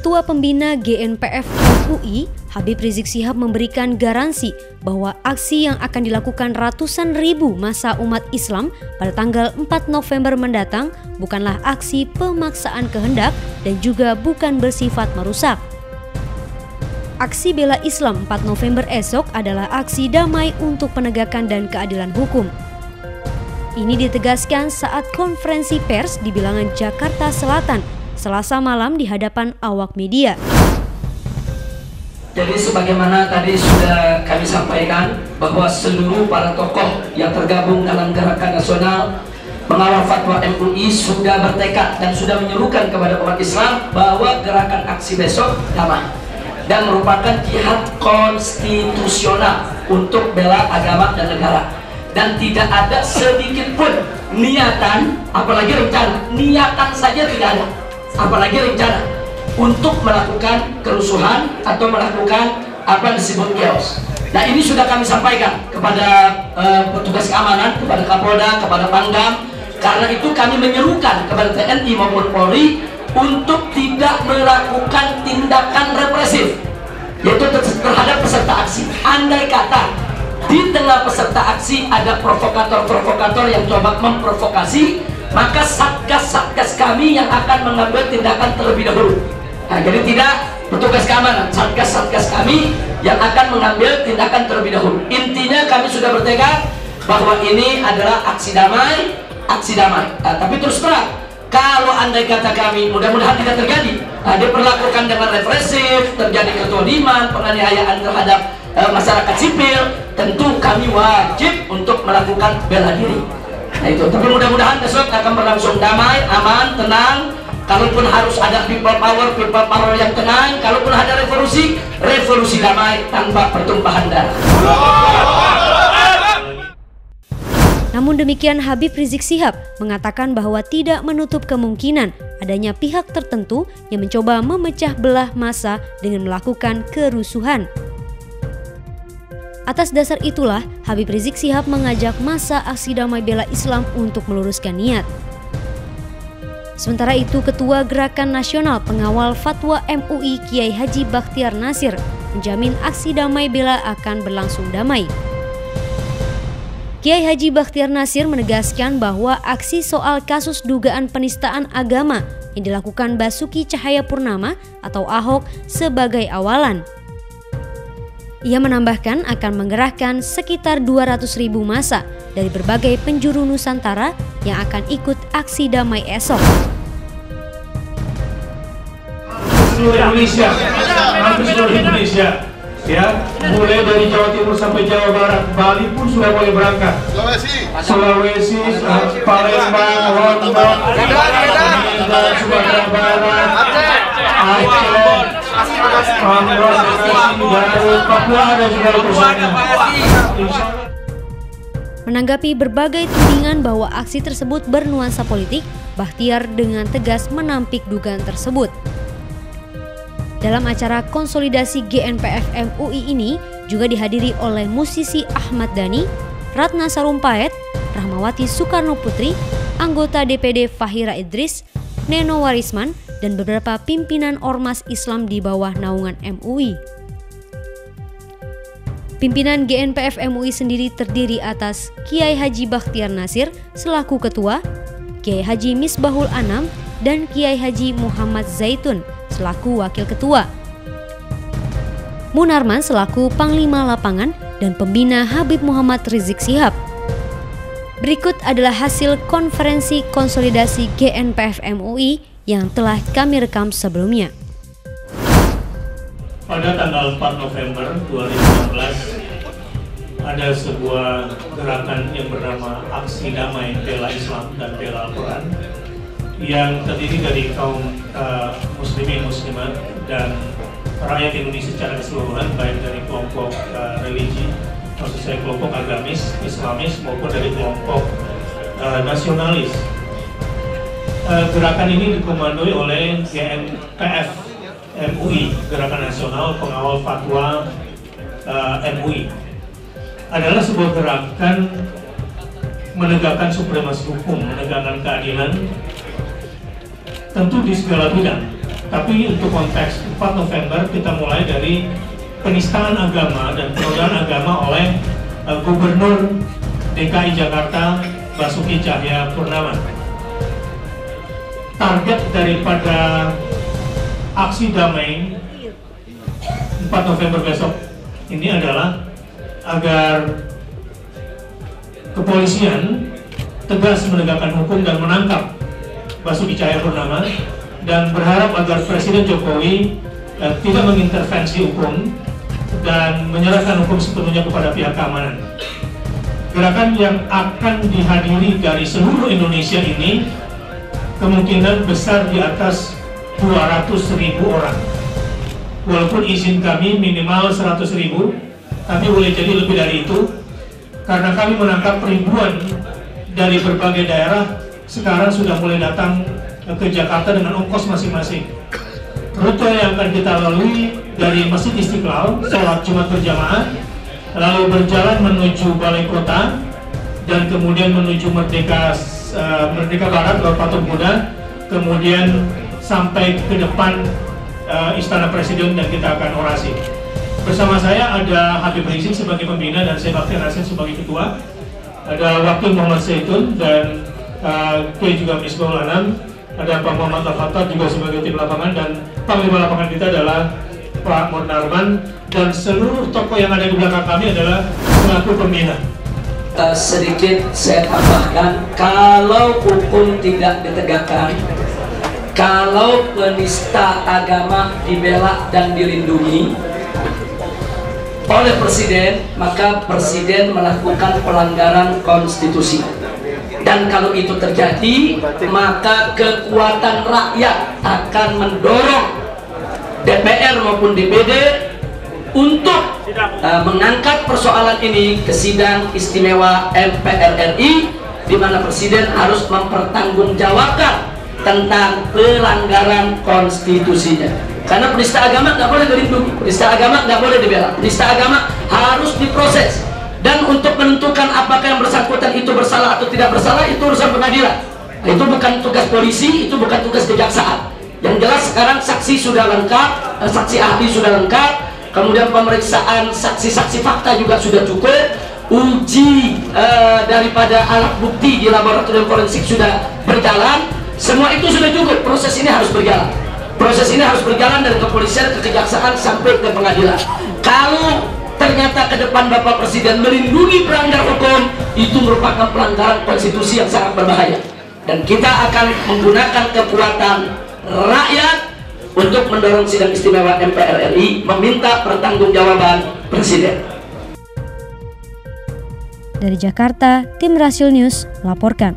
Ketua Pembina GNPF MUI, Habib Rizik Syihab memberikan garansi bahwa aksi yang akan dilakukan ratusan ribu massa umat Islam pada tanggal 4 November mendatang bukanlah aksi pemaksaan kehendak dan juga bukan bersifat merusak. Aksi bela Islam 4 November esok adalah aksi damai untuk penegakan dan keadilan hukum. Ini ditegaskan saat konferensi pers di Bilangan Jakarta Selatan, Selasa malam di hadapan awak media. Jadi sebagaimana tadi sudah kami sampaikan bahwa seluruh para tokoh yang tergabung dalam gerakan nasional mengawal fatwa MUI sudah bertekad dan sudah menyerukan kepada umat Islam bahwa gerakan aksi besok damai dan merupakan jihad konstitusional untuk bela agama dan negara, dan tidak ada sedikit pun niatan, apalagi rencana, niatan saja tidak ada, apalagi rencana untuk melakukan kerusuhan atau melakukan apa disebut chaos. Nah, ini sudah kami sampaikan kepada petugas keamanan, kepada Kapolda, kepada Pangdam. Karena itu kami menyerukan kepada TNI maupun Polri untuk tidak melakukan tindakan represif, yaitu terhadap peserta aksi. Andai kata di tengah peserta aksi ada provokator-provokator yang coba memprovokasi, maka satgas-satgas kami yang akan mengambil tindakan terlebih dahulu. Nah, jadi tidak petugas keamanan, satgas-satgas kami yang akan mengambil tindakan terlebih dahulu. Intinya kami sudah bertekad bahwa ini adalah aksi damai, aksi damai. Nah, tapi terus terang, kalau andai kata kami, mudah-mudahan tidak terjadi, diperlakukan dengan represif, terjadi kezaliman, penganiayaan terhadap masyarakat sipil, tentu kami wajib untuk melakukan bela diri. Nah itu, tapi mudah-mudahan besok akan berlangsung damai, aman, tenang. Kalaupun harus ada people power yang tenang. Kalaupun ada revolusi, revolusi damai tanpa pertumpahan darah. Namun demikian, Habib Rizik Syihab mengatakan bahwa tidak menutup kemungkinan adanya pihak tertentu yang mencoba memecah belah massa dengan melakukan kerusuhan. Atas dasar itulah, Habib Rizik Syihab mengajak massa aksi damai bela Islam untuk meluruskan niat. Sementara itu, Ketua Gerakan Nasional Pengawal Fatwa MUI Kiai Haji Bakhtiar Nasir menjamin aksi damai bela akan berlangsung damai. Kiai Haji Bakhtiar Nasir menegaskan bahwa aksi soal kasus dugaan penistaan agama yang dilakukan Basuki Cahayapurnama atau Ahok sebagai awalan. Ia menambahkan akan menggerahkan sekitar 200.000 massa dari berbagai penjuru Nusantara yang akan ikut aksi damai esok. Hampir seluruh Indonesia, ya, mulai dari Jawa Timur sampai Jawa Barat, Bali pun sudah mulai berangkat. Sulawesi, Palembang, Lombok, Sumatera Barat, Aceh, Papua dan juga Lusaka. Menanggapi berbagai tudingan bahwa aksi tersebut bernuansa politik, Bakhtiar dengan tegas menampik dugaan tersebut. Dalam acara konsolidasi GNPF MUI ini juga dihadiri oleh musisi Ahmad Dhani, Ratna Sarumpait, Rahmawati Soekarno Putri, anggota DPD Fahira Idris, Neno Warisman, dan beberapa pimpinan ormas Islam di bawah naungan MUI. Pimpinan GNPF MUI sendiri terdiri atas Kiai Haji Bakhtiar Nasir selaku Ketua, Kiai Haji Misbahul Anam, dan Kiai Haji Muhammad Zaitun selaku Wakil Ketua. Munarman selaku Panglima Lapangan dan Pembina Habib Muhammad Rizik Syihab. Berikut adalah hasil konferensi konsolidasi GNPF MUI yang telah kami rekam sebelumnya. Pada tanggal 4 November 2016 ada sebuah gerakan yang bernama Aksi Damai Bela Islam dan Bela Al-Quran yang terdiri dari kaum muslimin, muslimat, dan rakyat Indonesia secara keseluruhan, baik dari kelompok religi, maksud saya kelompok agamis, Islamis, maupun dari kelompok nasionalis. Gerakan ini dikomandoi oleh GNPF MUI, Gerakan Nasional Pengawal Fatwa MUI. Adalah sebuah gerakan menegakkan supremasi hukum, menegakkan keadilan, tentu di segala bidang, Tapi untuk konteks 4 November kita mulai dari penistaan agama dan penodaan agama oleh Gubernur DKI Jakarta Basuki Cahayapurnama. Target daripada aksi damai 4 November besok ini adalah agar kepolisian tegas menegakkan hukum dan menangkap Basuki Cahayapurnama, dan berharap agar Presiden Jokowi tidak mengintervensi hukum dan menyerahkan hukum sepenuhnya kepada pihak keamanan. Gerakan yang akan dihadiri dari seluruh Indonesia ini kemungkinan besar di atas 200.000 orang. Walaupun izin kami minimal 100.000, tapi boleh jadi lebih dari itu, karena kami menangkap ribuan dari berbagai daerah sekarang sudah mulai datang ke Jakarta dengan ongkos masing-masing. Rute yang akan kita lalui dari Masjid Istiqlal, sholat Jumat berjamaah, lalu berjalan menuju Balai Kota, dan kemudian menuju Merdeka Barat lewat Patung Kuda, kemudian sampai ke depan Istana Presiden, dan kita akan orasi. Bersama saya ada Habib Rizik sebagai pembina dan saya Bakti Rasid sebagai ketua. Ada Wakil Muhammad Zaitun dan Kiai juga Misbahul Anam. Ada Pak Muhammad Al-Fatah juga sebagai tim lapangan, dan Panglima lapangan kita adalah Pak Murnarman, dan seluruh tokoh yang ada di belakang kami adalah pelaku pembina. Sedikit saya tambahkan, kalau hukum tidak ditegakkan, kalau penista agama dibela dan dilindungi oleh Presiden, maka Presiden melakukan pelanggaran konstitusi. Dan kalau itu terjadi, maka kekuatan rakyat akan mendorong DPR maupun DPD untuk mengangkat persoalan ini ke sidang istimewa MPR RI, di mana Presiden harus mempertanggungjawabkan tentang pelanggaran konstitusinya. Karena penista agama nggak boleh dilindungi, penista agama nggak boleh dibela, penista agama harus diproses. Dan untuk menentukan apakah yang bersangkutan itu bersalah atau tidak bersalah, itu urusan pengadilan. Itu bukan tugas polisi, itu bukan tugas kejaksaan. Yang jelas sekarang saksi sudah lengkap, saksi ahli sudah lengkap, kemudian pemeriksaan saksi-saksi fakta juga sudah cukup, uji daripada alat bukti di laboratorium forensik sudah berjalan, semua itu sudah cukup. Proses ini harus berjalan. Proses ini harus berjalan dari kepolisian ke kejaksaan sampai ke pengadilan. Kalau ternyata ke depan Bapak Presiden melindungi pelanggar hukum, itu merupakan pelanggaran konstitusi yang sangat berbahaya. Dan kita akan menggunakan kekuatan rakyat untuk mendorong sidang istimewa MPR RI meminta pertanggungjawaban Presiden. Dari Jakarta, tim Rasil News melaporkan.